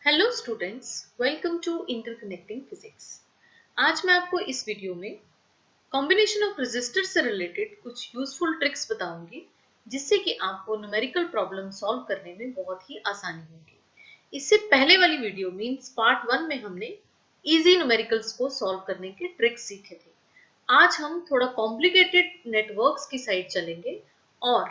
Hello students, welcome to interconnecting physics. आज मैं आपको इस वीडियो में कॉम्बिनेशन ऑफ रेजिस्टर से रिलेटेड कुछ यूजफुल ट्रिक्स बताऊंगी जिससे कि आपको न्यूमेरिकल प्रॉब्लम सॉल्व करने में बहुत ही आसानी होगी। इससे पहले वाली वीडियो मींस पार्ट 1 में हमने इजी न्यूमेरिकल्स को सॉल्व करने के ट्रिक्स सीखे थे। आज हम थोड़ा कॉम्प्लिकेटेड नेटवर्क्स की साइड चलेंगे और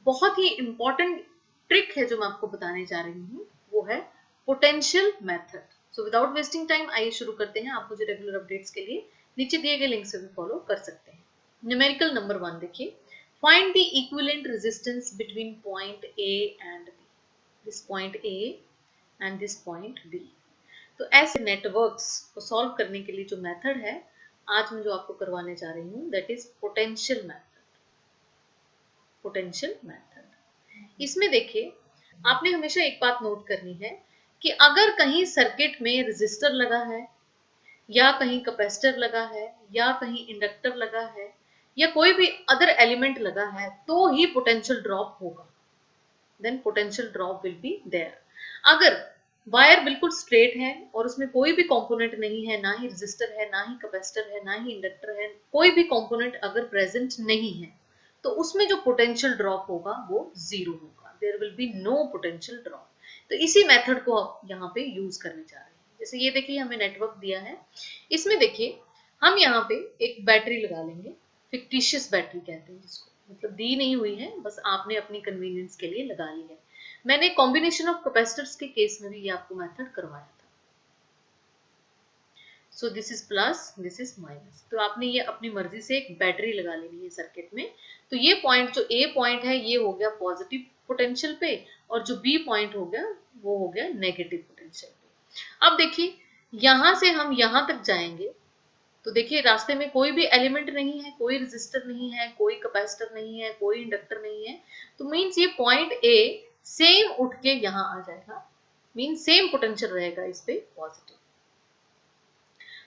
बहुत ही इंपॉर्टेंट ट्रिक है जो मैं आपको बताने जा रही हूँ, वो है potential method. So without wasting time आइए शुरू करते हैं। आप मुझे रेगुलर अपडेट्स के लिए नीचे दिए गए लिंक से भी फॉलो कर सकते हैं। न्यूमेरिकल नंबर 1 देखिए, find the equivalent resistance between point A and B. This point A and this point B. तो ऐसे नेटवर्क्स को सॉल्व करने के लिए जो मेथड है आज मैं जो आपको करवाने जा रही हूँ, that is potential method. Potential method. इसमें देखिए, आपने हमेशा एक बात नोट करनी है कि अगर कहीं सर्किट में रेजिस्टर लगा है या कहीं कैपेसिटर लगा है या कहीं इंडक्टर लगा है या कोई भी अदर एलिमेंट लगा है तो ही पोटेंशियल ड्रॉप होगा। Then potential drop will be there. अगर वायर बिल्कुल स्ट्रेट है और उसमें कोई भी कंपोनेंट नहीं है, ना ही रेजिस्टर है, ना ही कैपेसिटर है, ना ही इंडक्टर है, कोई भी कंपोनेंट अगर प्रेजेंट नहीं है तो उसमें जो पोटेंशियल ड्रॉप होगा वो जीरो होगा। There will be no potential drop. तो इसी मेथड को आप यहाँ पे यूज करने जा रहे हैं। जैसे ये देखिए, हमें नेटवर्क दिया है, इसमें देखिए हम यहाँ पे एक बैटरी लगा लेंगे। फिक्टिशियस बैटरी कहते हैं जिसको, मतलब दी नहीं हुई है, बस आपने अपनी कन्वीनियंस के लिए लगा ली है। मैंने कॉम्बिनेशन ऑफ कैपेसिटर्स के केस में भी ये आपको मेथड करवाया था। So this is plus, this is minus. तो आपने ये अपनी मर्जी से एक बैटरी लगा लेनी है सर्किट में। तो ये पॉइंट, जो ए पॉइंट है, ये हो गया पॉजिटिव पोटेंशियल पे और जो बी पॉइंट हो गया वो हो गया नेगेटिव पोटेंशियल पे। अब देखिए, यहां से हम यहां तक जाएंगे तो देखिए रास्ते में कोई भी एलिमेंट नहीं है, कोई रेजिस्टर नहीं है, कोई कैपेसिटर नहीं है, कोई इंडक्टर नहीं है। तो मीन्स ये पॉइंट ए सेम उठ के यहां आ जाएगा, मीन्स सेम पोटेंशियल रहेगा इस पे पॉजिटिव।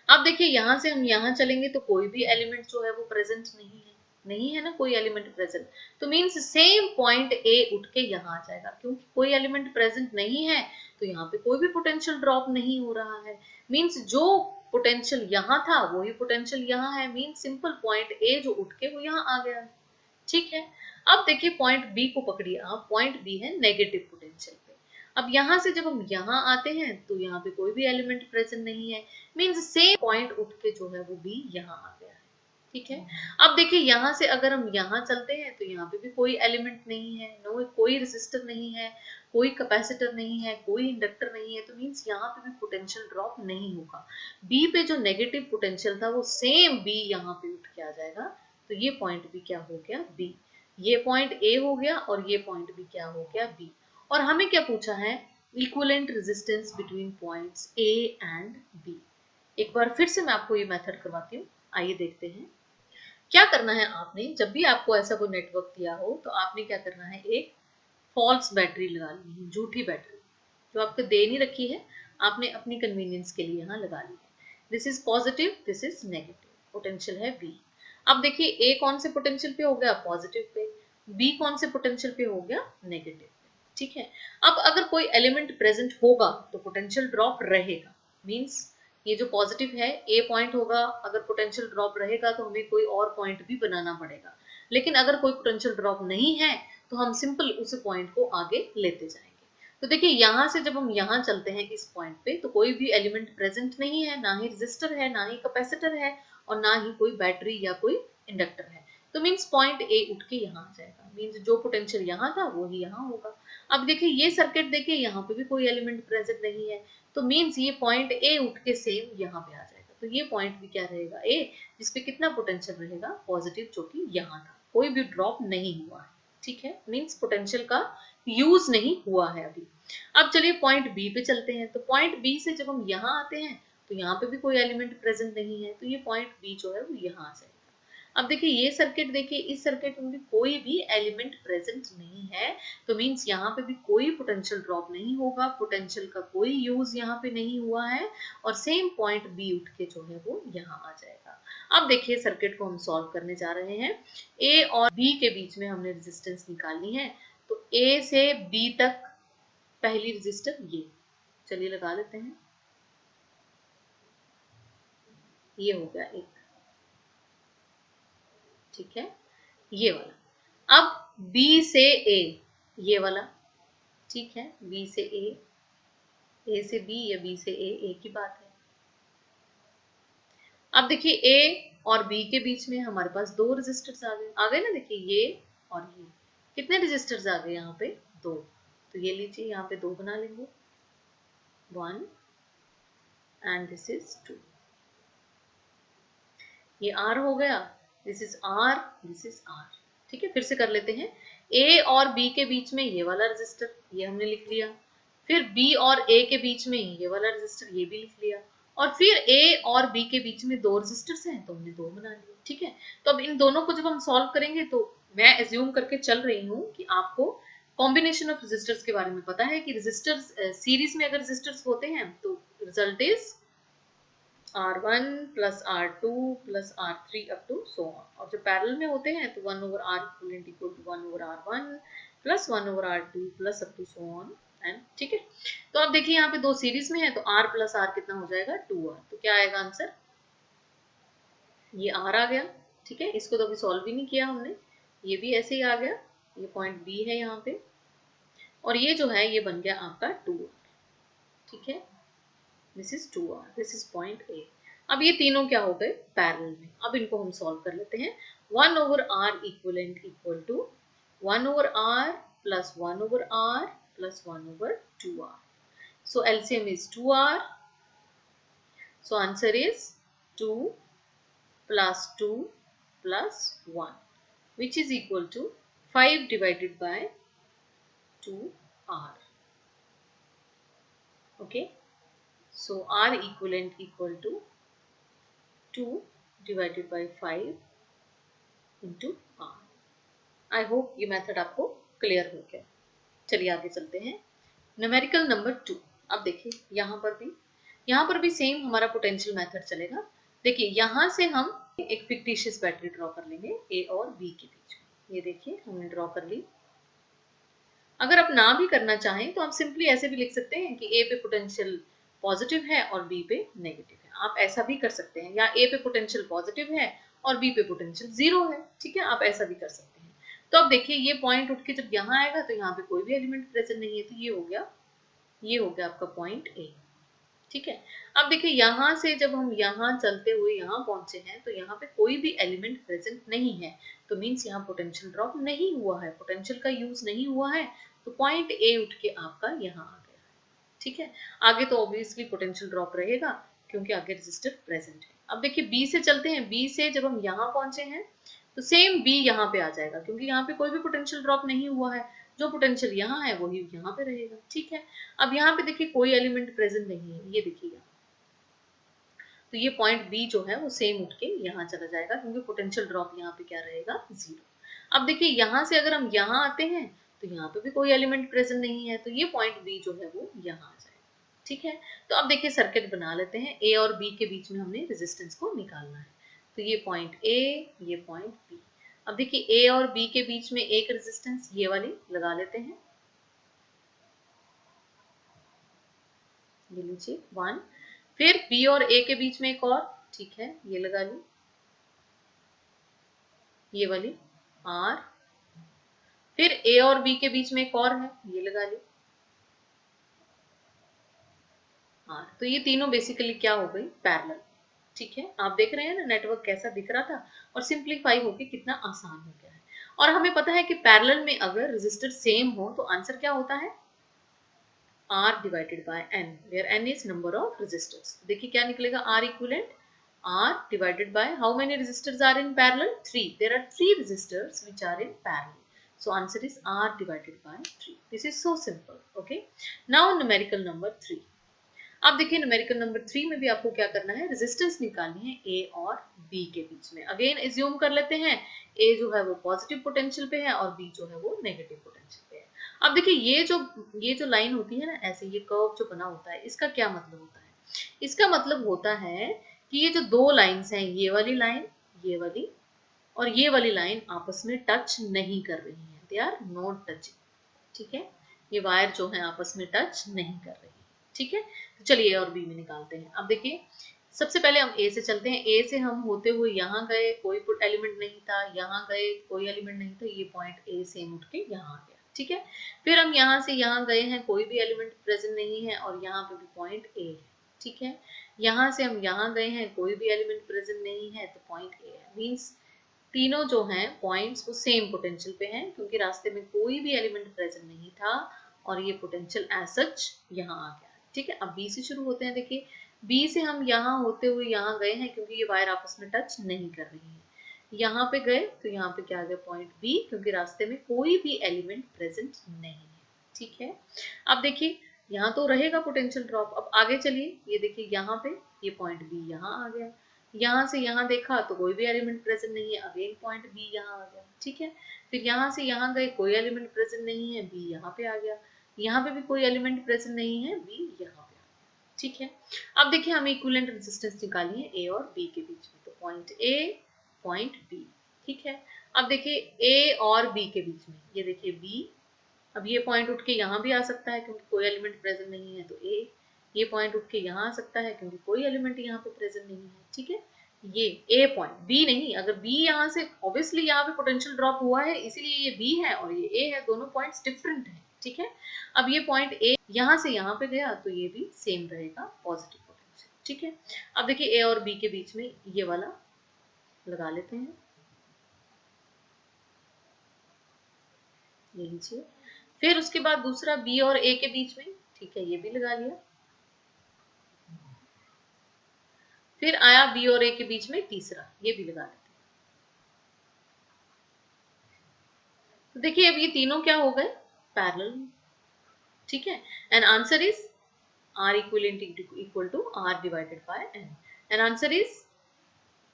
अब देखिए यहां से हम यहां चलेंगे तो कोई भी एलिमेंट जो है वो प्रेजेंट नहीं है, नहीं है ना कोई एलिमेंट प्रेजेंट। तो मीन्स सेम पॉइंट ए उठ के यहां आ जाएगा, क्योंकि कोई एलिमेंट प्रेजेंट नहीं है तो यहाँ पे कोई भी पोटेंशियल ड्रॉप नहीं हो रहा है। मीन्स जो पोटेंशियल यहाँ था वही पोटेंशियल यहाँ है। मीन्स सिंपल पॉइंट ए जो उठ के वो यहाँ आ गया है। ठीक है। अब देखिए पॉइंट बी को पकड़िए आप। पॉइंट बी है नेगेटिव पोटेंशियल पे। अब यहां से जब हम यहां आते हैं तो यहाँ पे कोई भी एलिमेंट प्रेजेंट नहीं है। मीन्स सेम पॉइंट उठ के जो है वो बी यहाँ आ गया है। ठीक है। अब देखिए यहां से अगर हम यहाँ चलते हैं तो यहाँ पे भी कोई एलिमेंट नहीं है, नो कोई रेजिस्टर नहीं है, कोई कैपेसिटर नहीं है, कोई इंडक्टर नहीं है। तो मीन्स यहाँ पे भी पोटेंशियल ड्रॉप नहीं होगा। बी पे जो नेगेटिव पोटेंशियल था वो सेम बी यहाँ पे उठ के आ जाएगा। तो ये पॉइंट भी क्या हो गया, बी। ये पॉइंट ए हो गया और ये पॉइंट भी क्या हो गया, बी। और हमें क्या पूछा है, equivalent resistance between points A and B. एक बार फिर से मैं आपको ये मेथड करवाती हूँ, आइए देखते हैं। क्या करना है आपने, जब भी आपको ऐसा कोई नेटवर्क दिया हो तो आपने क्या करना है, एक फॉल्स बैटरी लगा ली है, झूठी बैटरी जो आपको दे नहीं रखी है, आपने अपनी कन्वीनियंस के लिए यहाँ लगा ली है। This is positive, this is negative, potential है बी। अब देखिए ए कौन से पोटेंशियल पे हो गया, पॉजिटिव पे, बी कौन से पोटेंशियल पे हो गया, नेगेटिव पे। ठीक है। अब अगर कोई एलिमेंट प्रेजेंट होगा तो पोटेंशियल ड्रॉप रहेगा। मीन्स ये जो पॉजिटिव है ए पॉइंट होगा, अगर पोटेंशियल ड्रॉप रहेगा तो हमें कोई और पॉइंट भी बनाना पड़ेगा। लेकिन अगर कोई पोटेंशियल ड्रॉप नहीं है तो हम सिंपल उस पॉइंट को आगे लेते जाएंगे। तो देखिए यहां से जब हम यहां चलते हैं इस पॉइंट पे तो कोई भी एलिमेंट प्रेजेंट नहीं है, ना ही रेजिस्टर है, ना ही कैपेसिटर है और ना ही कोई बैटरी या कोई इंडक्टर है। तो मीन्स पॉइंट ए उठ के यहाँ आ जाएगा। मीन्स जो पोटेंशियल यहाँ था वो ही यहाँ होगा। अब देखिए ये सर्किट देखिए, यहाँ पे भी कोई एलिमेंट प्रेजेंट नहीं है। तो मीन्स ये पॉइंट ए उठ के सेम यहाँ पे आ जाएगा। तो ये पॉइंट भी क्या रहेगा, ए, जिसपे कितना पोटेंशियल रहेगा, पॉजिटिव, जो कि यहाँ था, कोई भी ड्रॉप नहीं हुआ है। ठीक है। मीन्स पोटेंशियल का यूज नहीं हुआ है अभी। अब चलिए पॉइंट बी पे चलते हैं। तो पॉइंट बी से जब हम यहाँ आते हैं तो यहाँ पे भी कोई एलिमेंट प्रेजेंट नहीं है। तो ये पॉइंट बी जो है वो यहाँ आ जाएगा। अब देखिए ये सर्किट देखिए, इस सर्किट में भी कोई भी एलिमेंट प्रेजेंट नहीं है। तो मीन्स यहाँ पे भी कोई पोटेंशियल ड्रॉप नहीं होगा, पोटेंशियल का कोई यूज यहाँ पे नहीं हुआ है और सेम पॉइंट बी उठ के जो है वो यहाँ आ जाएगा। अब देखिए सर्किट को हम सॉल्व करने जा रहे हैं। ए और बी के बीच में हमने रेजिस्टेंस निकालनी है। तो ए से बी तक पहली रेजिस्टर ये, चलिए लगा लेते हैं। ये हो गया एक, ठीक है, ये वाला। अब B से A, ये वाला, ठीक है, B से A से B या B से A, एक ही बात है। अब देखिए A और B के बीच में हमारे पास दो रेजिस्टर्स आ गए ना, देखिए ये और ये। कितने रेजिस्टर्स आ गए यहाँ पे? दो। तो ये लीजिए यहाँ पे दो बना लेंगे, 1 एंड दिस इज 2। ये R हो गया, this is R, this is R। ठीक है, फिर से कर लेते हैं। A और B के बीच में ये वाला रेजिस्टर, ये हमने लिख लिया। फिर B और A के बीच में ये वाला रेजिस्टर, ये भी लिख लिया। और फिर A और B के बीच में दो रेजिस्टर्स हैं, तो हमने दो बना लिए। ठीक है, तो अब इन दोनों को जब हम सॉल्व करेंगे, तो मैं एज्यूम करके चल रही हूँ कि आपको कॉम्बिनेशन ऑफ रेजिस्टर्स के बारे में पता है कि रेजिस्टर्स सीरीज में अगर रेजिस्टर्स होते हैं तो result is R1 plus R2 plus R3 up to so on। और जो पैरेलल में होते हैं तो 1 over R equivalent equal to 1 over R1 plus 1 over R2 plus up to so on and, ठीक है। तो अब देखिए यहाँ पे दो सीरीज में है, तो R plus R कितना हो जाएगा? 2R। तो क्या आएगा आंसर? ये R आ गया। ठीक है, इसको तो अभी सॉल्व भी नहीं किया हमने, ये भी ऐसे ही आ गया। ये पॉइंट B है यहाँ पे, और ये जो है ये बन गया आपका 2R। ठीक है, this is 2R, this is point A। अब ये तीनों क्या हो गए? पैरेलल में। अब इनको हम सॉल्व कर लेते हैं। 1 over R equivalent equal to 1 over R plus 1 over R plus 1 over 2R। So LCM is 2R। So answer is 2 plus 2 plus 1, which is equal to 5 divided by 2R। Okay, so R equivalent equal to 2 divided by 5 into R। I hope ये method आपको clear हो गया। चलिए आगे चलते हैं। Numerical number 2। अब देखिए यहाँ पर भी सेम हमारा पोटेंशियल मेथड चलेगा। देखिए यहाँ से हम एक फिक्टिशियस बैटरी ड्रॉ कर लेंगे A और B के बीच में। ये देखिए हमने ड्रॉ कर ली। अगर आप ना भी करना चाहें तो आप सिंपली ऐसे भी लिख सकते हैं कि A पे पोटेंशियल पॉजिटिव है और B पे नेगेटिव है। आप ऐसा भी कर सकते हैं, या A पे पोटेंशियल पॉजिटिव है और B पे पोटेंशियल 0 है। ठीक है, आप ऐसा भी कर सकते हैं। तो अब देखिए ये पॉइंट उठ के जब यहाँ आएगा तो यहाँ पे कोई भी एलिमेंट प्रेजेंट नहीं है, तो ये हो गया आपका पॉइंट A। ठीक है, अब देखिए यहाँ से जब हम यहाँ चलते हुए यहाँ पहुंचे हैं तो यहाँ पे कोई भी एलिमेंट प्रेजेंट नहीं है, तो मीन्स यहाँ पोटेंशियल ड्रॉप नहीं हुआ है, पोटेंशियल का यूज नहीं हुआ है। तो पॉइंट A उठ के आपका यहाँ आ गया। ठीक है, आगे तो ऑब्वियसली पोटेंशियल ड्रॉप रहेगा क्योंकि आगे रेजिस्टर प्रेजेंट है। अब देखिए B से चलते हैं। B से जब हम यहाँ पहुंचे हैं तो सेम B यहाँ पे आ जाएगा, क्योंकि यहाँ पे कोई भी पोटेंशियल ड्रॉप नहीं हुआ है। जो पोटेंशियल यहाँ है वही यहाँ पे रहेगा। ठीक है, अब यहाँ पे देखिए कोई एलिमेंट प्रेजेंट नहीं है, ये देखिएगा, तो ये पॉइंट B जो है वो सेम उठ के यहाँ चला जाएगा, क्योंकि पोटेंशियल ड्रॉप यहाँ पे क्या रहेगा? 0। अब देखिए यहाँ से अगर हम यहाँ आते हैं तो यहाँ पे भी कोई एलिमेंट प्रेजेंट नहीं है, तो ये पॉइंट B जो है वो यहाँ आ जाएगा। ठीक है, तो अब देखिए सर्किट बना लेते हैं। A और B के बीच में हमने रेजिस्टेंस को निकालना है, तो ये पॉइंट A, ये पॉइंट B। अब देखिए A और B के बीच में एक रेजिस्टेंस ये वाली लगा लेते हैं, ये लीजिए 1। फिर B और A के बीच में एक और, ठीक है, ये लगा ली, ये वाली R। फिर A और B के बीच में एक और है, ये लगा ली R। तो ये तीनों बेसिकली क्या हो गई? पैरेलल। ठीक है, आप देख रहे हैं ना नेटवर्क कैसा दिख रहा था, और सिंप्लीफाई होके कितना आसान हो गया है। और हमें पता है कि पैरेलल में अगर रेजिस्टर सेम हो तो आंसर क्या होता है? R divided by N, where N is number of resistors। देखिए क्या निकलेगा? R equivalent R divided by how many resistors are in parallel? 3। There are 3 resistors which are in parallel. So answer is R divided by 3। This is so simple. Okay. Now numerical number 3। अब देखिए numerical number 3 में भी आपको क्या करना है? Resistance निकालनी है A और B के बीच में। अगेन एज्यूम कर लेते हैं A जो है वो पॉजिटिव पोटेंशियल पे है और B जो है वो नेगेटिव पोटेंशियल पे है। अब देखिए ये जो लाइन होती है ना, ऐसे ये कर्व जो बना होता है, इसका क्या मतलब होता है? इसका मतलब होता है कि ये जो दो लाइन्स हैं, ये वाली लाइन, ये वाली और ये वाली लाइन आपस में टच नहीं कर रही है। They are not touching. ठीक है, ये वायर जो है आपस में टच नहीं कर रही। ठीक है। तो चलिए ए और बी में निकालते हैं। अब देखिए सबसे पहले हम ए से चलते हैं। ए से हम होते हुए यहाँ गए, कोई एलिमेंट नहीं था, यहाँ गए कोई एलिमेंट नहीं था, ये पॉइंट ए सेम उठ के यहाँ आ गया, ठीक है। फिर हम यहाँ से यहाँ गए हैं, कोई भी एलिमेंट प्रेजेंट नहीं है और यहाँ पे भी पॉइंट ए है, ठीक है। यहाँ से हम यहाँ गए हैं, कोई भी एलिमेंट प्रेजेंट नहीं है तो पॉइंट ए है। मीन्स तीनों जो हैं पॉइंट्स वो सेम पोटेंशियल पे हैं, क्योंकि रास्ते में कोई भी एलिमेंट प्रेजेंट नहीं था और ये पोटेंशियल एज सच यहाँ आ गया, ठीक है। अब बी से शुरू होते हैं। देखिए बी से हम यहाँ होते हुए यहाँ गए हैं, क्योंकि ये वायर आपस में टच नहीं कर रही है। यहाँ पे गए तो यहाँ पे क्या आ गया, पॉइंट बी, क्योंकि रास्ते में कोई भी एलिमेंट प्रेजेंट नहीं है, ठीक है। अब देखिए यहाँ तो रहेगा पोटेंशियल ड्रॉप। अब आगे चलिए, ये देखिए यहाँ पे ये पॉइंट बी यहाँ आ गया, यहाँ से यहाँ देखा तो कोई भी एलिमेंट प्रेजेंट नहीं है, अगेन पॉइंट बी यहाँ आ गया, ठीक है। फिर यहाँ से यहाँ गए, कोई एलिमेंट प्रेजेंट नहीं है, बी यहाँ पे आ गया, यहाँ पे भी कोई एलिमेंट प्रेजेंट नहीं है, बी यहाँ पे आ गया, ठीक है। अब देखिए हमें इक्विवेलेंट रेजिस्टेंस निकालनी है ए और बी के बीच में, तो पॉइंट ए पॉइंट बी, ठीक है। अब देखिए ए और बी के बीच में, ये देखिए बी, अब ये पॉइंट उठ के यहाँ भी आ सकता है क्योंकि कोई एलिमेंट प्रेजेंट नहीं है, तो ए, ये पॉइंट उठ के यहाँ आ सकता है क्योंकि कोई एलिमेंट यहाँ पे प्रेजेंट नहीं है, ठीक है। ये ए पॉइंट, बी नहीं, अगर बी यहाँ से ऑब्वियसली यहाँ पे पोटेंशियल ड्रॉप हुआ है इसीलिए ये बी है और ये ए है, दोनों पॉइंट्स डिफरेंट है, ठीक है। अब ये पॉइंट ए यहाँ से यहाँ पे गया तो ये भी सेम रहेगा, पॉजिटिव पोटेंशियल, ठीक है। अब देखिए ए और बी के बीच में ये वाला लगा लेते हैं, ये लीजिए। फिर उसके बाद दूसरा बी और ए के बीच में, ठीक है, ये भी लगा लिया। फिर आया बी और ए के बीच में तीसरा, ये भी लगा लेते हैं। तो देखिए अब ये तीनों क्या हो गए, पैरेलल, ठीक है। And answer is R equal to R divided by N. And answer is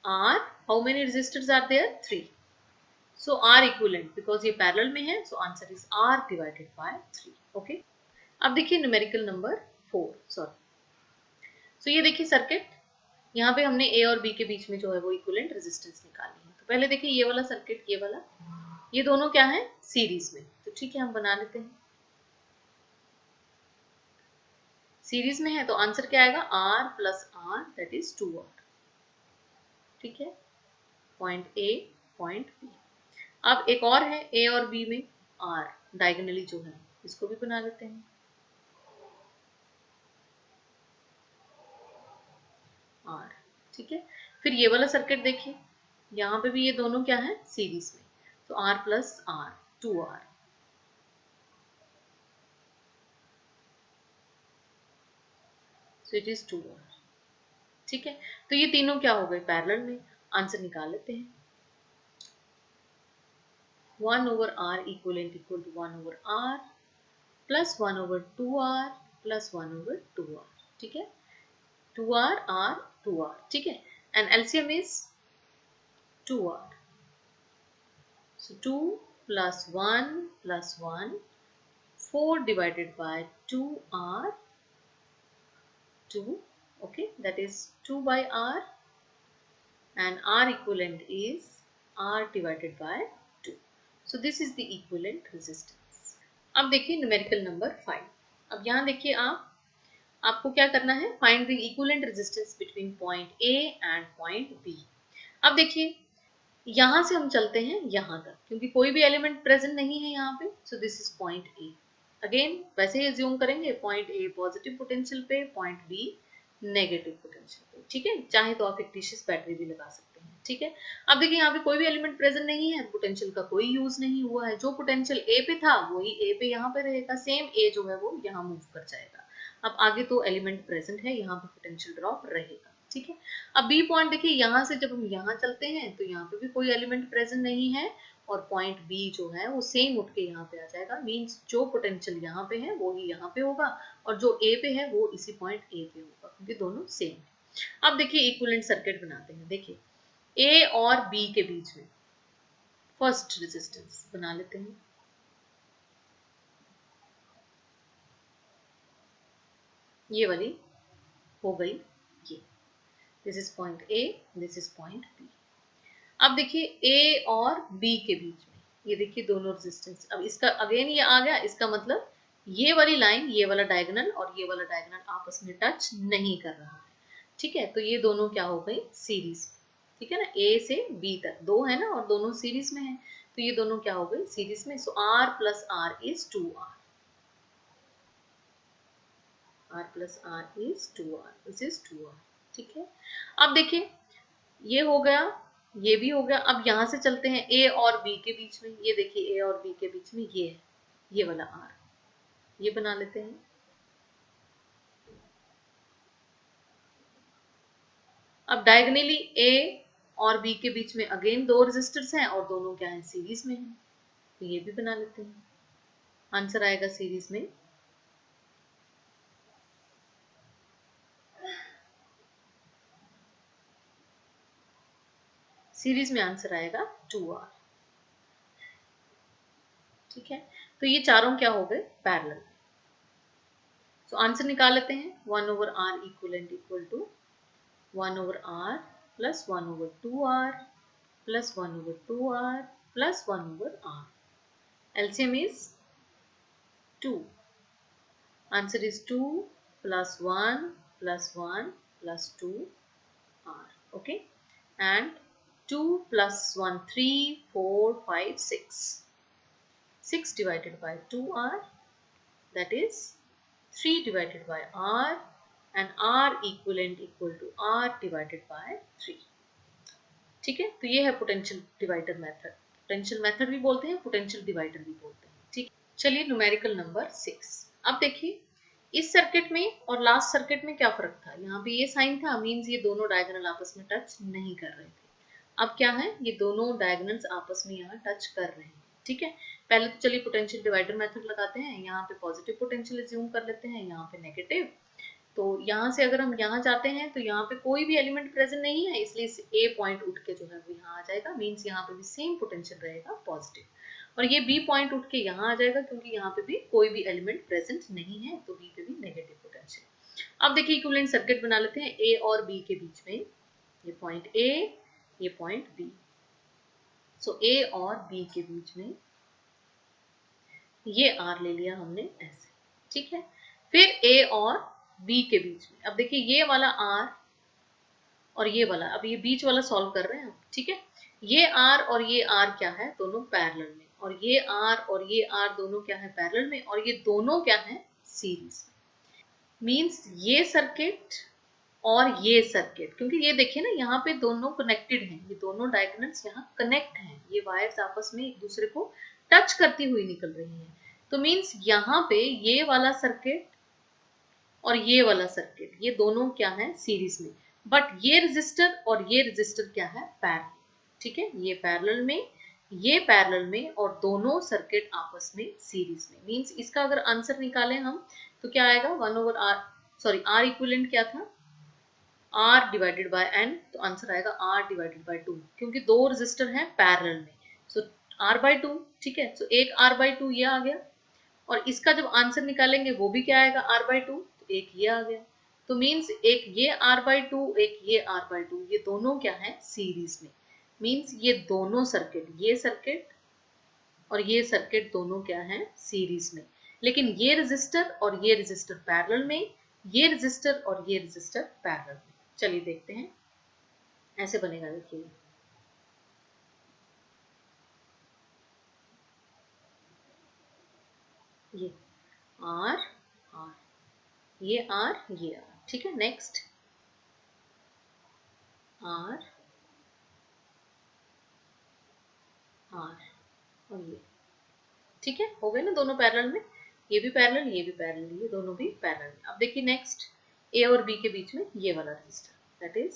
R. How many resistors are there? 3. So R equivalent, because ये parallel में है, so answer is R divided by 3. Okay. अब देखिए numerical number 4. Sorry. So ये देखिए circuit, यहाँ पे हमने A और B के बीच में जो है वो इक्विवेलेंट रेजिस्टेंस निकाली है। तो पहले देखिए ये वाला सर्किट, ये वाला, ये दोनों क्या है, सीरीज में, तो ठीक है हम बना लेते हैं। सीरीज में है तो आंसर क्या आएगा, R plus R, that is 2R, ठीक है। Point A point B. अब एक और है ए और बी में R डायगोनली जो है, इसको भी बना लेते हैं। R, ठीक है। फिर ये वाला सर्किट देखिए, यहाँ पे भी ये दोनों क्या है, सीरीज में, तो R plus R, 2R, so it is 2R, ठीक है। तो ये तीनों क्या हो गए, पैरेलल में। आंसर निकाल लेते हैं। 1 over R equivalent equal to 1 over R plus 1 over 2R plus 1 over 2R, ठीक है। 2R R 2R, ठीक है। and LCM is 2R, so 2 plus 1 plus 1, 4 divided by 2R, 2, okay, that is 2 by R, and R equivalent is R divided by 2. So this is the equivalent resistance. अब देखिए numerical number 5। अब यहाँ देखिए आपको क्या करना है, find the equivalent resistance between point A and point B. अब देखिए यहाँ से हम चलते हैं यहाँ तक, क्योंकि कोई भी एलिमेंट प्रेजेंट नहीं है यहाँ पे, so this is point A. Again वैसे ही एज्यूम करेंगे, पॉइंट ए पॉजिटिव पोटेंशियल पे, पॉइंट बी नेगेटिव पोटेंशियल पे, ठीक है। चाहे तो आप फिक्टिशियस बैटरी भी लगा सकते हैं, ठीक है। अब देखिए यहाँ पे कोई भी एलिमेंट प्रेजेंट नहीं है, पोटेंशियल का कोई यूज नहीं हुआ है, जो पोटेंशियल ए पे था वही ए पे यहाँ पे रहेगा, सेम ए जो है वो यहाँ मूव कर जाएगा। अब आगे तो एलिमेंट प्रेजेंट है, यहाँ पे पोटेंशियल ड्रॉप रहेगा, ठीक है। अब बी पॉइंट देखिए, यहाँ से जब हम यहाँ चलते हैं तो यहाँ पे भी कोई एलिमेंट प्रेजेंट नहीं है और पॉइंट बी जो है वो सेम उठ के यहाँ पे आ जाएगा। मींस जो पोटेंशियल यहाँ पे है वो ही यहाँ पे होगा और जो ए पे है वो इसी पॉइंट ए पे होगा, क्योंकि दोनों सेम है। अब देखिए इक्विवेलेंट सर्किट बनाते हैं। देखिए ए और बी के बीच में फर्स्ट रेजिस्टेंस बना लेते हैं। ये वाली हो गई, ये this is point A, this is point B. अब देखिए ए और बी के बीच में, ये देखिए दोनों रेजिस्टेंस, अब इसका अगेन ये आ गया, इसका मतलब ये वाली लाइन, ये वाला डायगोनल और ये वाला डायगोनल आपस में टच नहीं कर रहा है, ठीक है। तो ये दोनों क्या हो गई, सीरीज, ठीक है ना। ए से बी तक दो है ना और दोनों सीरीज में है, तो ये दोनों क्या हो गई, सीरीज में। So r plus r is 2r, r plus r is 2r, this is 2r, ठीक है। अब देखिए ये हो गया, ये भी हो गया। अब यहां से चलते हैं ए और बी के बीच में, ये देखिए ए और बी के बीच में ये है, ये वाला आर, ये बना लेते हैं। अब डायगोनली ए और बी के बीच में अगेन दो रेजिस्टर्स हैं और दोनों क्या है, सीरीज में हैं, तो ये भी बना लेते हैं। आंसर आएगा सीरीज में आंसर आएगा 2r, ठीक है। तो ये चारों क्या हो गए, पैरेलल। तो आंसर निकाल लेते हैं, 1/r equivalent equal to 1/r plus 1/2r plus 1/2r plus 1/r. LCM is 2. Answer is 2 plus 1 plus 1 plus 2r. Okay. And 2 plus 1, 3, 4, 5, 6. 6 divided by 2r, that is 3 divided by r, and r equivalent equal to r divided by 3. ठीक है। तो ये है potential divider method. Potential method भी बोलते हैं, potential divider भी बोलते हैं, ठीक। चलिए न्यूमेरिकल नंबर 6। अब देखिए इस सर्किट में और लास्ट सर्किट में क्या फर्क था, यहाँ पे ये साइन था, मींस ये दोनों डायगोनल आपस में टच नहीं कर रहे थे। अब क्या है, ये दोनों डायगोनल्स आपस में यहाँ टच कर रहे हैं, ठीक है। पहले तो चलिए पोटेंशियल डिवाइडर मेथड लगाते हैं, यहाँ पे पॉजिटिव पोटेंशियल एज्यूम कर लेते हैं, यहाँ पे नेगेटिव। तो यहाँ से अगर हम यहाँ जाते हैं तो यहाँ पे कोई भी एलिमेंट प्रेजेंट नहीं है, इसलिए इस ए पॉइंट उठ के जो है वो यहाँ आ जाएगा, मींस यहाँ पे भी सेम पोटेंशियल रहेगा पॉजिटिव। और ये बी पॉइंट उठ के यहाँ आ जाएगा क्योंकि यहाँ पे भी कोई भी एलिमेंट प्रेजेंट नहीं है, तो बी पे भी नेगेटिव पोटेंशियल। अब देखिए इक्विवेलेंट सर्किट बना लेते हैं ए और बी के बीच में, ये पॉइंट ए, ये पॉइंट बी। सो ए और बी के बीच में ये आर ले लिया हमने ऐसे, ठीक है। फिर ए और बी के बीच में, अब देखिए ये वाला आर और ये वाला, अब ये बीच वाला सॉल्व कर रहे हैं, ठीक है। ये आर और ये आर क्या है, दोनों पैरेलल में, और ये आर और ये आर दोनों क्या है, पैरेलल में, और ये दोनों क्या है, सीरीज में। मींस ये सर्किट और ये सर्किट, क्योंकि ये देखिए ना यहाँ पे दोनों कनेक्टेड हैं, ये दोनों डायगोनल्स यहाँ कनेक्ट हैं, ये वायर्स आपस में एक दूसरे को टच करती हुई निकल रही हैं। तो मींस यहाँ पे ये वाला सर्किट और ये वाला सर्किट, ये दोनों क्या है, सीरीज में। बट ये रेजिस्टर और ये रेजिस्टर क्या है, पैरेलल, ठीक है। ये पैरेलल में, ये पैरेलल में, और दोनों सर्किट आपस में सीरीज में। मींस इसका अगर आंसर निकालें हम तो क्या आएगा, 1/r, सॉरी r इक्विवेलेंट क्या था, r डिवाइडेड बाय n, तो आंसर आएगा r डिवाइडेड बाय 2, क्योंकि दो रेजिस्टर हैं पैरेलल में। सो r/2, ठीक है। सो एक r/2 ये आ गया, और इसका जब आंसर निकालेंगे वो भी क्या आएगा, r/2, तो एक ये आ गया। तो मींस एक ये r/2, एक ये r/2, ये दोनों क्या है, सीरीज में। मींस ये दोनों सर्किट, ये सर्किट और ये सर्किट दोनों क्या है, सीरीज में। लेकिन ये रेजिस्टर और ये रेजिस्टर पैरेलल में, ये रेजिस्टर और ये रेजिस्टर पैरेलल में। चलिए देखते हैं, ऐसे बनेगा, देखिए ये R, R, ये R, ये R, ठीक है। नेक्स्ट R, R और ये, ठीक है। हो गए ना दोनों पैरेलल में, ये भी पैरेलल, ये भी पैरेलल, ये दोनों भी पैरेलल में। अब देखिए नेक्स्ट A और B के बीच में ये वाला register, that is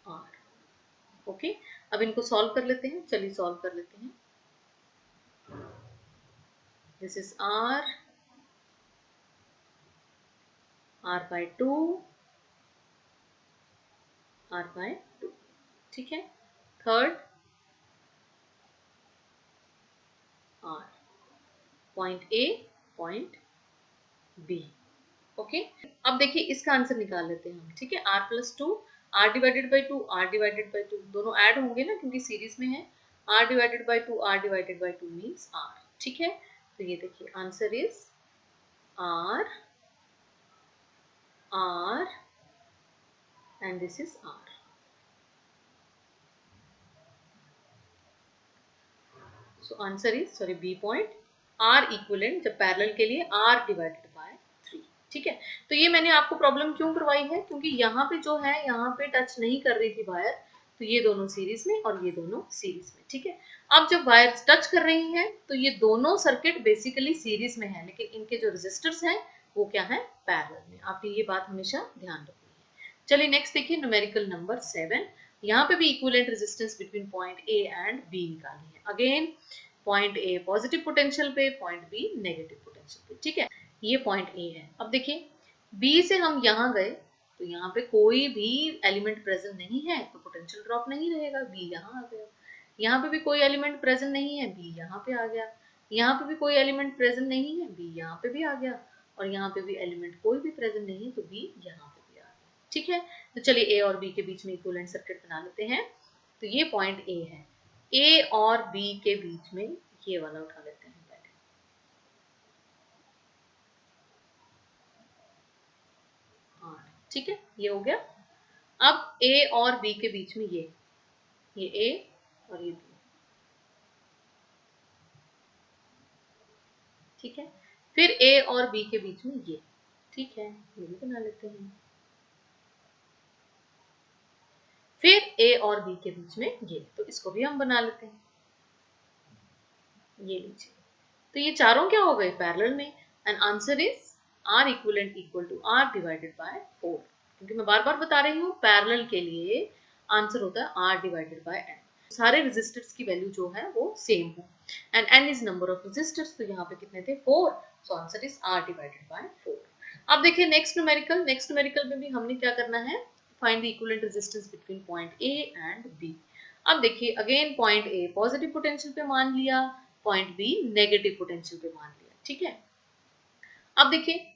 R। Okay, अब इनको सॉल्व कर लेते हैं, चलिए सॉल्व कर लेते हैं। This is R, R/2, R/2, ठीक है। Third R, point A, point B, okay. अब देखिए इसका आंसर निकाल लेते हैं हम, ठीक है। r+2, r divided by 2, r divided by 2, दोनों ऐड होंगे ना क्योंकि सीरीज में है। r divided by 2, r divided by 2 means r, ठीक है। तो ये देखिए answer is R, R and this is R. So answer is sorry B point R equivalent जब पैरेलल के लिए R डिवाइडेड बाय 3. ठीक है, तो ये मैंने आपको प्रॉब्लम क्यों करवाई है, क्योंकि यहाँ पे जो है यहाँ पे टच नहीं कर रही थी वायर, तो ये दोनों सीरीज में और ये दोनों सीरीज में. ठीक है, अब जब वायर टच कर रही हैं तो ये दोनों सर्किट बेसिकली सीरीज में है, लेकिन इनके जो रेजिस्टर्स हैं वो क्या है, पैरेलल में. आपने ये बात हमेशा ध्यान रखनी है. चलिए नेक्स्ट देखिए न्यूमेरिकल नंबर 7. यहाँ पे भी equivalent resistance between point A and B निकालनी है. Again point A positive potential पे, पॉइंट बी नेगेटिव पोटेंशियल पे. ठीक है, ये पॉइंट ए है. अब देखिए बी से हम यहाँ गए तो यहाँ पे कोई भी एलिमेंट प्रेजेंट नहीं है तो पोटेंशियल ड्रॉप नहीं रहेगा, बी यहाँ आ गया. यहाँ पे भी कोई एलिमेंट प्रेजेंट नहीं है, बी यहाँ पे आ गया. यहाँ पे भी कोई एलिमेंट प्रेजेंट नहीं है, बी यहाँ पे भी आ गया. और यहाँ पे भी एलिमेंट कोई भी प्रेजेंट नहीं है तो बी यहाँ पे भी आ गया. ठीक है, तो चलिए ए और बी के बीच में इक्विवेलेंट सर्किट बना लेते हैं. तो ये पॉइंट ए है, ए और बी के बीच में ये वाला उठा लेते हैं पहले. ठीक है, ये हो गया. अब ए और बी के बीच में ये ए और ये बी. ठीक है, फिर ए और बी के बीच में ये. ठीक है, ये भी बना लेते हैं. फिर ए और बी के बीच में ये, तो इसको भी हम बना लेते हैं. ये लीजिए, तो ये चारों क्या हो गए, पैरेलल में. And answer is R equivalent equal to R divided by 4. क्योंकि मैं बार बार बता रही हूँ पैरेलल के लिए आंसर होता है R डिवाइडेड बाय N. सारे रेजिस्टर्स की वैल्यू जो है वो सेम हो. And N is number of resistors, तो यहाँ पे कितने थे, 4. So answer is R divided by 4. अब देखिए नेक्स्ट न्यूमेरिकल में भी हमने क्या करना है, find the equivalent resistance between point A and B. अब देखिए again point A positive potential पे मान लिया, पॉइंट बी नेगेटिव पोटेंशियल पे मान लिया. ठीक है, अब देखिए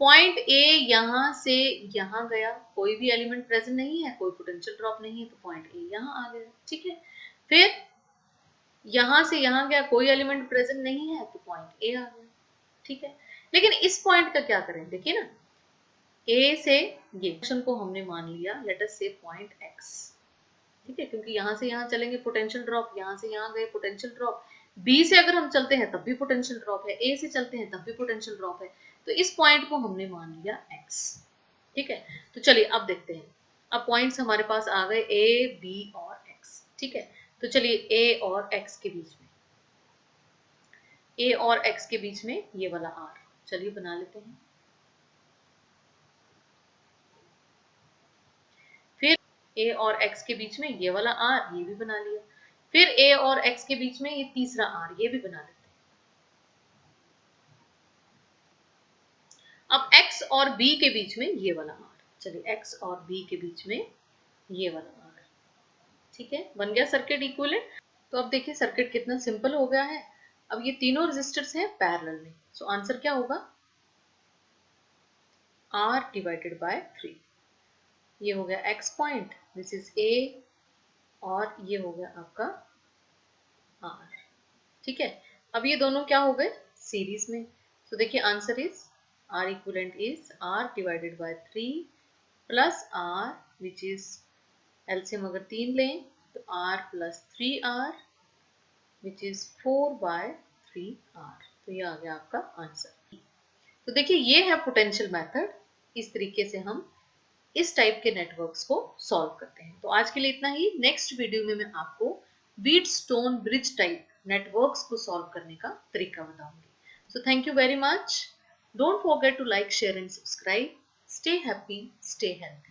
पॉइंट ए यहां से यहां गया, कोई भी एलिमेंट प्रेजेंट नहीं है, कोई पोटेंशियल ड्रॉप नहीं है, तो पॉइंट ए यहां आ गया. ठीक है, फिर यहां से यहां गया, कोई एलिमेंट प्रेजेंट नहीं है, तो पॉइंट ए आ गया. ठीक है, लेकिन इस पॉइंट का क्या करें, देखिए ना, ए से ये फंक्शन को हमने मान लिया, लेट अस से पॉइंट एक्स. ठीक है, क्योंकि यहां से यहां चलेंगे पोटेंशियल ड्रॉप, यहां से यहां गए पोटेंशियल ड्रॉप. बी से अगर हम चलते हैं तब भी पोटेंशियल ड्रॉप है, ए से चलते हैं तब भी पोटेंशियल ड्रॉप है, तो इस पॉइंट को हमने मान लिया x. ठीक है, तो चलिए अब देखते हैं. अब पॉइंट्स हमारे पास आ गए ए बी और x. ठीक है, तो चलिए ए और x के बीच में, ए और x के बीच में ये वाला r, चलिए बना लेते हैं. फिर a और x के बीच में ये वाला r, ये भी बना लिया. फिर a और x के बीच में ये तीसरा r, ये भी बना लेते हैं. अब x और b के बीच में ये वाला r, चलिए x और b के बीच में ये वाला r. ठीक है, बन गया सर्किट इक्विवेलेंट. तो अब देखिए सर्किट कितना सिंपल हो गया है. अब ये तीनों रेजिस्टर्स हैं पैरेलल में, सो आंसर क्या होगा, R डिवाइडेड बाय 3. ये हो गया x point, this is A, और ये हो गया आपका R. ठीक है, अब ये दोनों क्या हो गए, सीरीज में. तो देखिए answer is R equivalent is R divided by 3 plus R, which is LCM अगर 3 लें तो R plus 3R, which is 4 by 3R. तो ये आ गया आपका आंसर. तो देखिए ये है पोटेंशियल मेथड. इस तरीके से हम इस टाइप के नेटवर्क्स को सॉल्व करते हैं. तो आज के लिए इतना ही. नेक्स्ट वीडियो में मैं आपको व्हीटस्टोन ब्रिज टाइप नेटवर्क्स को सॉल्व करने का तरीका बताऊंगी. So thank you very much. Don't forget to like, share and subscribe. Stay happy, stay healthy.